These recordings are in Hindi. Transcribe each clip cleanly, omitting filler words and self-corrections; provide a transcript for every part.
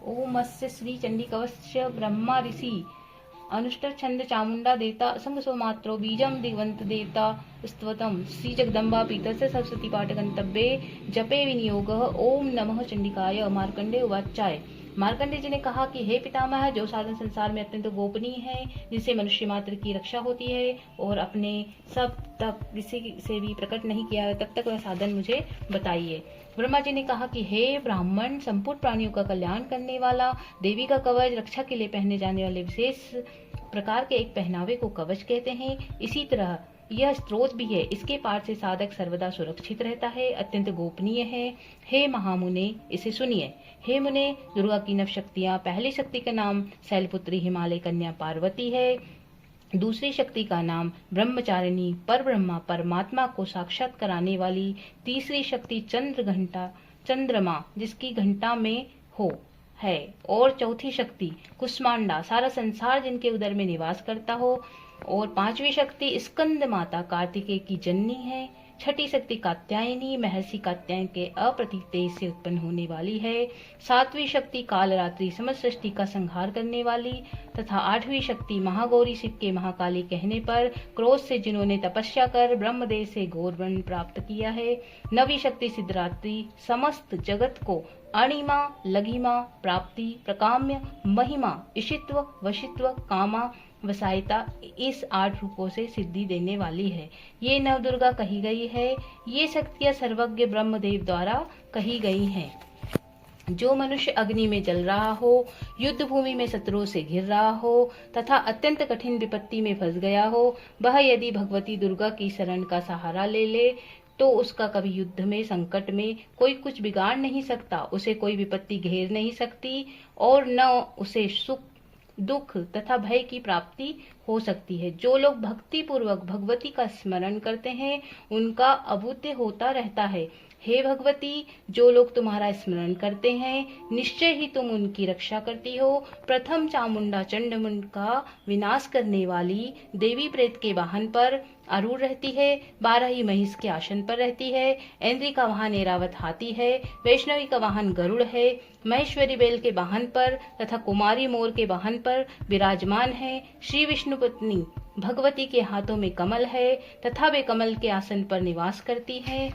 ओम अस्य श्री चंडी कवच ब्रह्मा ऋषि अनुष्ठ छंद चामुंडा देवता असंग सोमात्रो बीजम दिगवंत देवता स्तवतम श्री जगदम्बा पीतस्य सरस्वती पाठ गंतव्ये जपे विनियोग ओम नमः चंडिकाय। मार्कंडे उवाचाय। मार्कंडे जी ने कहा कि हे पितामह, जो साधन संसार में अत्यंत गोपनीय है, जिससे मनुष्य मात्र की रक्षा होती है और अपने सब तक किसी से भी प्रकट नहीं किया है, तब तक वह साधन मुझे बताइए। ब्रह्मा जी ने कहा कि हे ब्राह्मण, संपूर्ण प्राणियों का कल्याण करने वाला, देवी का कवच, रक्षा के लिए पहने जाने वाले विशेष प्रकार के एक पहनावे को कवच कहते हैं। इसी तरह यह स्त्रोत भी है। इसके पाठ से साधक सर्वदा सुरक्षित रहता है, अत्यंत गोपनीय है। हे महामुने, इसे सुनिए। हे मुने, दुर्गा की नव शक्तियां, पहली शक्ति का नाम शैलपुत्री हिमालय कन्या पार्वती है। दूसरी शक्ति का नाम ब्रह्मचारिणी परब्रह्मा परमात्मा को साक्षात कराने वाली। तीसरी शक्ति चंद्रमा जिसकी घंटा में हो है। और चौथी शक्ति कुष्मांडा, सारा संसार जिनके उदर में निवास करता हो। और पांचवी शक्ति स्कंद माता कार्तिकेय की जननी है। छठी शक्ति कात्यायनी, महर्षि कात्यायन के अप्रतिम तेज से उत्पन्न होने वाली है। सातवीं शक्ति कालरात्रि, समस्त सृष्टि का संहार करने वाली। तथा आठवीं शक्ति महागौरी, शिव के महाकाली कहने पर क्रोध से जिन्होंने तपस्या कर ब्रह्मदेव से घोर वर्ण प्राप्त किया है। नवीं शक्ति सिद्धरात्रि, समस्त जगत को अणिमा, लघिमा, प्राप्ति, प्रकाम्य, महिमा, इशित्व, वशित्व, कामा, वसायता, इस 8 रूपों से सिद्धि देने वाली है। ये नवदुर्गा कही गई है। ये शक्तियां सर्वज्ञ ब्रह्मदेव द्वारा कही गई हैं। जो मनुष्य अग्नि में जल रहा हो, युद्ध भूमि में शत्रुओं से घिर रहा हो तथा अत्यंत कठिन विपत्ति में फंस गया हो, वह यदि भगवती दुर्गा की शरण का सहारा ले ले तो उसका कभी युद्ध में, संकट में कोई कुछ बिगाड़ नहीं सकता, उसे कोई विपत्ति घेर नहीं सकती और न उसे सुख, दुख तथा भय की प्राप्ति हो सकती है। जो लोग भक्ति पूर्वक भगवती का स्मरण करते हैं उनका अभुत्य होता रहता है। हे भगवती, जो लोग तुम्हारा स्मरण करते हैं निश्चय ही तुम उनकी रक्षा करती हो। प्रथम चामुंडा चंडमुंड का विनाश करने वाली देवी प्रेत के वाहन पर आरूढ़ रहती है। 12 ही महिष के आसन पर रहती है। ऐन्द्री का वाहन ऐरावत हाथी है। वैष्णवी का वाहन गरुड़ है। महेश्वरी बैल के वाहन पर तथा कुमारी मोर के वाहन पर विराजमान है। श्री विष्णु पत्नी भगवती के हाथों में कमल है तथा वे कमल के आसन पर निवास करती है।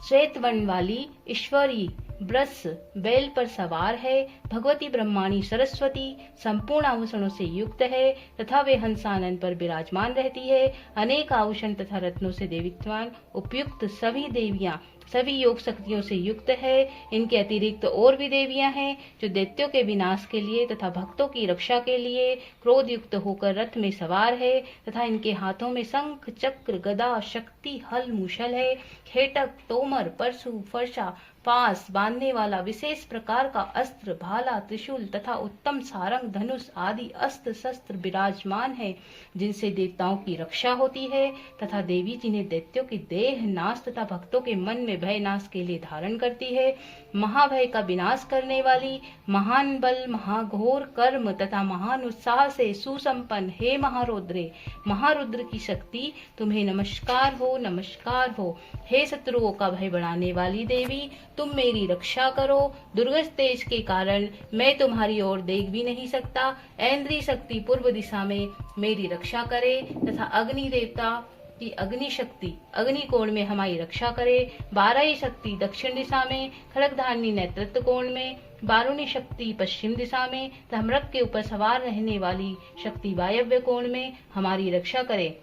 श्वेत वर्ण वाली ईश्वरी ब्रस बैल पर सवार है। भगवती ब्रह्माणी सरस्वती संपूर्ण आभूषणों से युक्त है तथा वे हंसानन पर विराजमान रहती है। अनेक आभूषण तथा रत्नों से देवीत्वान उपयुक्त सभी देवियां सभी योग शक्तियों से युक्त है। इनके अतिरिक्त और भी देवियां हैं जो दैत्यों के विनाश के लिए तथा भक्तों की रक्षा के लिए क्रोध युक्त होकर रथ में सवार है तथा इनके हाथों में शंख, चक्र, गदा, शक्ति, हल, मूषल है। खेटक, तोमर, परशु, फरसा, पास बांधने वाला विशेष प्रकार का अस्त्र, भाला, त्रिशूल तथा उत्तम सारंग, धनुष आदि अस्त्र शस्त्र विराजमान है जिनसे देवताओं की रक्षा होती है तथा देवी जी ने दैत्यों के देह नाश तथा भक्तों के मन में भय नाश के लिए धारण करती है। महाभय का विनाश करने वाली, महान बल, महाघोर कर्म तथा महान उत्साह से सुसंपन्न हे महारुद्रे, महारुद्र की शक्ति तुम्हें नमस्कार हो, नमस्कार हो। हे शत्रुओं का भय बढ़ाने वाली देवी, तुम मेरी रक्षा करो। दुर्गस तेज के कारण मैं तुम्हारी ओर देख भी नहीं सकता। ऐन्द्री शक्ति पूर्व दिशा में मेरी रक्षा करे तथा अग्नि देवता की अग्नि शक्ति अग्नि कोण में हमारी रक्षा करे। 12 शक्ति दक्षिण दिशा में, खड़गधारणी नेतृत्व कोण में, 12वीं शक्ति पश्चिम दिशा में तथा मृग के ऊपर सवार रहने वाली शक्ति वायव्य कोण में हमारी रक्षा करे।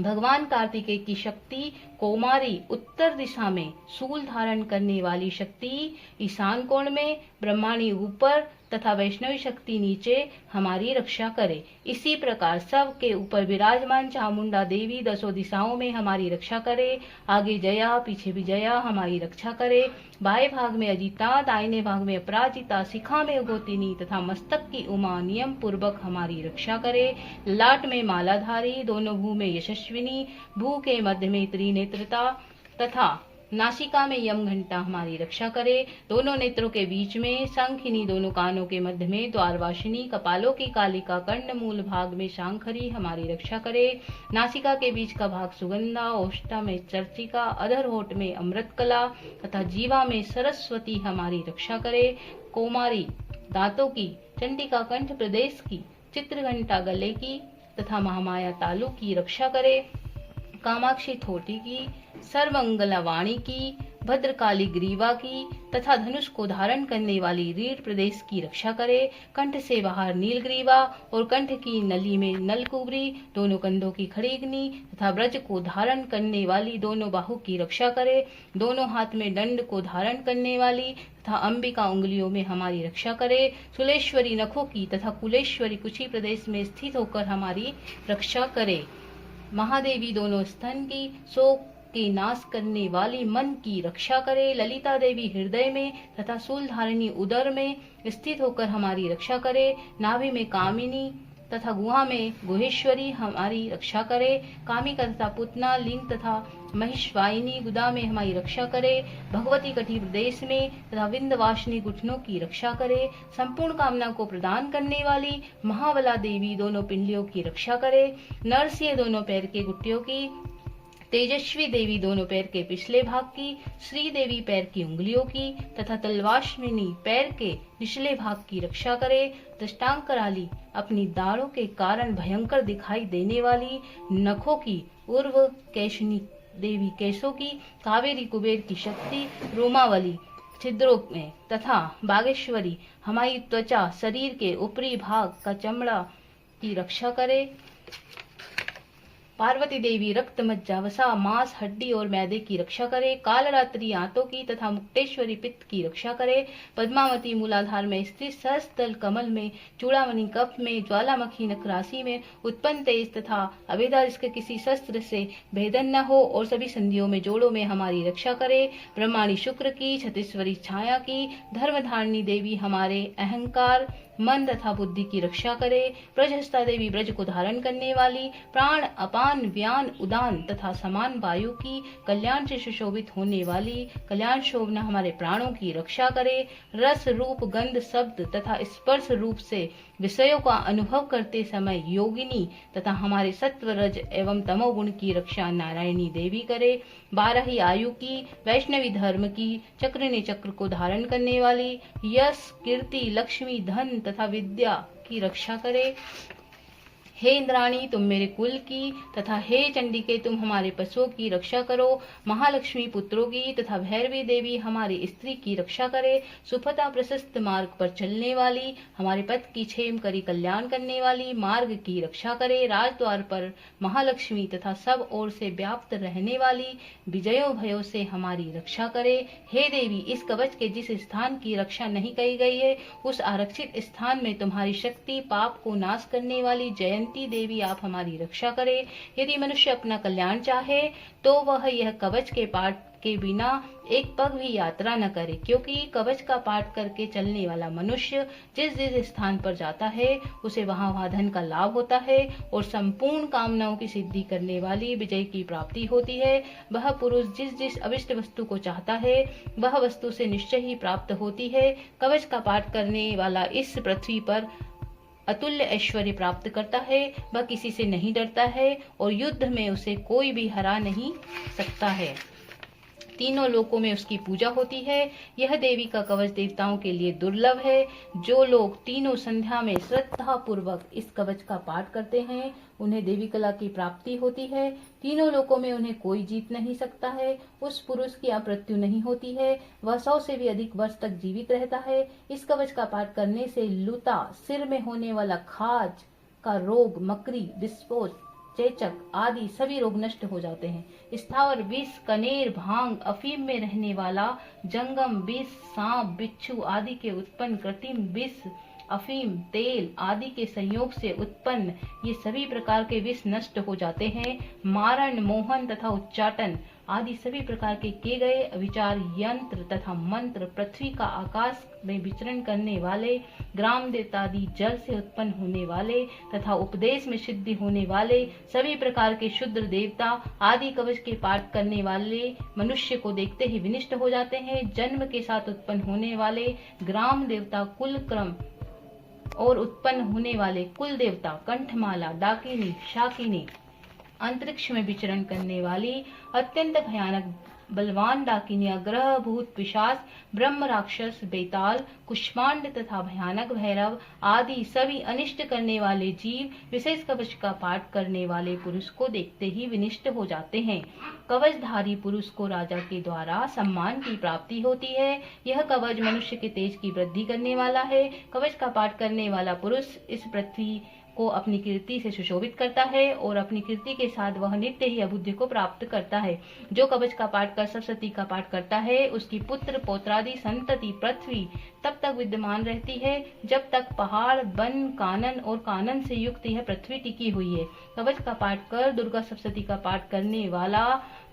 भगवान कार्तिकेय की शक्ति कौमारी उत्तर दिशा में, शूल धारण करने वाली शक्ति ईशान कोण में, ब्रह्माणी ऊपर तथा वैष्णवी शक्ति नीचे हमारी रक्षा करे। इसी प्रकार सब के ऊपर विराजमान चामुंडा देवी 10 दिशाओं में हमारी रक्षा करे। आगे जया, पीछे भी जया हमारी रक्षा करे। बाएं भाग में अजिता, दाहिने भाग में अपराजिता, शिखा में उगोतिनी तथा मस्तक की उमा नियम पूर्वक हमारी रक्षा करे। लाट में मालाधारी, दोनों भू में यशस्विनी, भू के मध्य में त्रिनेत्रता तथा नासिका में यम घंटा हमारी रक्षा करे। दोनों नेत्रों के बीच में शंखिनी, दोनों कानों के मध्य में द्वारवासिनी, कपालों की कालिका, कर्ण मूल भाग में शांखरी हमारी रक्षा करे। नासिका के बीच का भाग सुगंधा, ओष्ठा में चर्चिका, अधर होठ में अमृतकला तथा जीवा में सरस्वती हमारी रक्षा करे। कोमारी दांतों की, चंडिका कंठ प्रदेश की, चित्रघंटा गले की तथा महामाया तालु की रक्षा करे। कामाक्षी थोटी की, सर्वमंगला वाणी की, भद्रकाली ग्रीवा की तथा धनुष को धारण करने वाली रीढ़ प्रदेश की रक्षा करे। कंठ से बाहर नीलग्रीवा और कंठ की नली में नलकुबरी, दोनों कंधों की खड़ीगनी तथा ब्रज को धारण करने वाली दोनों बाहु की रक्षा करे। दोनों हाथ में दंड को धारण करने वाली तथा अंबिका उंगलियों में हमारी रक्षा करे। सुलेश्वरी नखों की तथा कुलेश्वरी कुची प्रदेश में स्थित होकर हमारी रक्षा करे। महादेवी दोनों स्तन की, शोक के नाश करने वाली मन की रक्षा करे। ललिता देवी हृदय में तथा शूलधारिणी उदर में स्थित होकर हमारी रक्षा करे। नाभि में कामिनी तथा गुहा में गुहेश्वरी हमारी रक्षा करे। कामिका तथा पुतना, लिंग तथा महिषवाहिनी गुदा में हमारी रक्षा करे। भगवती कटी प्रदेश में तथा विंध्यवासिनी घुटनों की रक्षा करे। संपूर्ण कामना को प्रदान करने वाली महाबला देवी दोनों पिंडलियों की रक्षा करे। नरसिंह दोनों पैर के घुटियों की, तेजस्वी देवी दोनों पैर के पिछले भाग की, श्री देवी पैर की उंगलियों की तथा तलवाश्विनी पैर के निचले भाग की रक्षा करे। दृष्टांक कराली अपनी दाढ़ों के कारण भयंकर दिखाई देने वाली, नखों की उर्व कैशनी देवी केशों की, कावेरी कुबेर की शक्ति, रोमावली छिद्रों में तथा बागेश्वरी हमारी त्वचा, शरीर के ऊपरी भाग का चमड़ा की रक्षा करे। पार्वती देवी रक्त, मज्जा, वसा, मांस, हड्डी और मैदे की रक्षा करे। कालरात्रि आंतों की तथा मुक्तेश्वरी पित्त की रक्षा करे। पद्मावती मूलाधार में स्थित सहस्त्रदल कमल में, चूड़ामणि कफ में, ज्वालामुखी नख राशि में उत्पन्न तेज तथा अभेदा जिसके किसी शस्त्र से भेदन न हो और सभी संधियों में, जोड़ों में हमारी रक्षा करे। ब्रह्माणी शुक्र की, छत्तीश्वरी छाया की, धर्मधारिणी देवी हमारे अहंकार, मन तथा बुद्धि की रक्षा करे। ब्रजहस्ता देवी ब्रज को धारण करने वाली, प्राण, अपान, व्यान, उदान तथा समान वायु की, कल्याण से सुशोभित होने वाली, कल्याण शोभना हमारे प्राणों की रक्षा करे। रस, रूप, गंध, शब्द तथा स्पर्श रूप से विषयों का अनुभव करते समय योगिनी तथा हमारे सत्व, रज एवं तमोगुण की रक्षा नारायणी देवी करे। 12 आयु की, वैष्णवी धर्म की, चक्र ने चक्र को धारण करने वाली, यश, कीर्ति, लक्ष्मी, धन तथा विद्या की रक्षा करे। हे इंद्राणी तुम मेरे कुल की तथा हे चंडिके तुम हमारे पशुओं की रक्षा करो। महालक्ष्मी पुत्रों की तथा भैरवी देवी हमारी स्त्री की रक्षा करे। सुफता प्रशस्त मार्ग पर चलने वाली, हमारे पथ की क्षेम करी कल्याण करने वाली, मार्ग की रक्षा करे। राजद्वार पर महालक्ष्मी तथा सब ओर से व्याप्त रहने वाली, विजयों भयों से हमारी रक्षा करे। हे देवी इस कवच के जिस स्थान की रक्षा नहीं की गई है उस आरक्षित स्थान में तुम्हारी शक्ति, पाप को नाश करने वाली जयंती देवी आप हमारी रक्षा करे। यदि मनुष्य अपना कल्याण चाहे तो वह यह कवच के पाठ के बिना एक पग भी यात्रा न करे, क्योंकि कवच का पाठ करके चलने वाला मनुष्य जिस जिस स्थान पर जाता है उसे वहां धन का लाभ होता है और संपूर्ण कामनाओं की सिद्धि करने वाली विजय की प्राप्ति होती है। वह पुरुष जिस जिस अभिष्ट वस्तु को चाहता है वह वस्तु से निश्चय ही प्राप्त होती है। कवच का पाठ करने वाला इस पृथ्वी पर अतुल्य ऐश्वर्य प्राप्त करता है। वह किसी से नहीं डरता है और युद्ध में उसे कोई भी हरा नहीं सकता है। तीनों लोकों में उसकी पूजा होती है। यह देवी का कवच देवताओं के लिए दुर्लभ है। जो लोग तीनों संध्या में श्रद्धा पूर्वक इस कवच का पाठ करते हैं उन्हें देवी कला की प्राप्ति होती है। तीनों लोकों में उन्हें कोई जीत नहीं सकता है। उस पुरुष की अपमृत्यु नहीं होती है। वह 100 से भी अधिक वर्ष तक जीवित रहता है। इस कवच का पाठ करने से लूता, सिर में होने वाला खाज का रोग, मकरी, विस्फोट, चेचक आदि सभी रोग नष्ट हो जाते हैं। स्थावर विष, कनेर, भांग, अफीम में रहने वाला जंगम विष, सांप, बिच्छू आदि के उत्पन्न कृत्रिम विष, अफीम, तेल आदि के संयोग से उत्पन्न ये सभी प्रकार के विष नष्ट हो जाते हैं। मारण, मोहन तथा उच्चाटन आदि सभी प्रकार के किए गए विचार, यंत्र तथा मंत्र, पृथ्वी का आकाश में विचरण करने वाले, ग्राम देवता आदि जल से उत्पन्न होने वाले तथा उपदेश में सिद्धि होने वाले सभी प्रकार के शुद्र देवता आदि कवच के पाठ करने वाले मनुष्य को देखते ही विनिष्ट हो जाते हैं। जन्म के साथ उत्पन्न होने वाले ग्राम देवता, कुल क्रम और उत्पन्न होने वाले कुल देवता, कंठमाला, डाकिनी, शाकिनी, अंतरिक्ष में विचरण करने वाली अत्यंत भयानक बलवान डाकिनियां, ग्रह, भूत, पिशाच, ब्रह्म, राक्षस, बेताल, कुष्मांड तथा भयानक भैरव आदि सभी अनिष्ट करने वाले जीव विशेष कवच का पाठ करने वाले पुरुष को देखते ही विनिष्ट हो जाते हैं। कवचधारी पुरुष को राजा के द्वारा सम्मान की प्राप्ति होती है। यह कवच मनुष्य के तेज की वृद्धि करने वाला है। कवच का पाठ करने वाला पुरुष इस पृथ्वी को अपनी कीर्ति से सुशोभित करता है और अपनी कीर्ति के साथ वह नित्य ही अबुद्धि को प्राप्त करता है। जो कवच का पाठ कर सप्तशती का पाठ करता है, उसकी पुत्र पौत्रादि संतति पृथ्वी तब तक विद्यमान रहती है जब तक पहाड़, वन, कानन और कानन से युक्त यह पृथ्वी टिकी हुई है। कवच का पाठ कर दुर्गा सप्तशती का पाठ करने वाला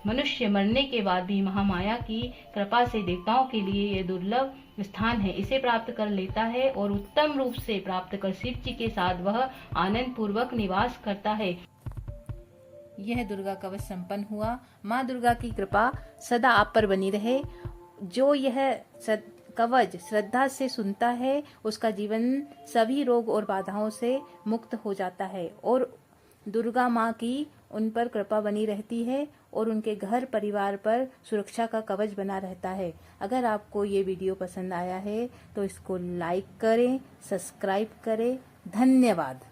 मनुष्य मरने के बाद भी महामाया की कृपा से देवताओं के लिए यह दुर्लभ स्थान है, इसे प्राप्त कर लेता है और उत्तम रूप से प्राप्त कर शिव जी के साथ वह आनंद पूर्वक निवास करता है। यह दुर्गा कवच संपन्न हुआ। माँ दुर्गा की कृपा सदा आप पर बनी रहे। जो यह कवच श्रद्धा से सुनता है उसका जीवन सभी रोग और बाधाओं से मुक्त हो जाता है और दुर्गा माँ की उन पर कृपा बनी रहती है और उनके घर परिवार पर सुरक्षा का कवच बना रहता है। अगर आपको ये वीडियो पसंद आया है तो इसको लाइक करें, सब्सक्राइब करें। धन्यवाद।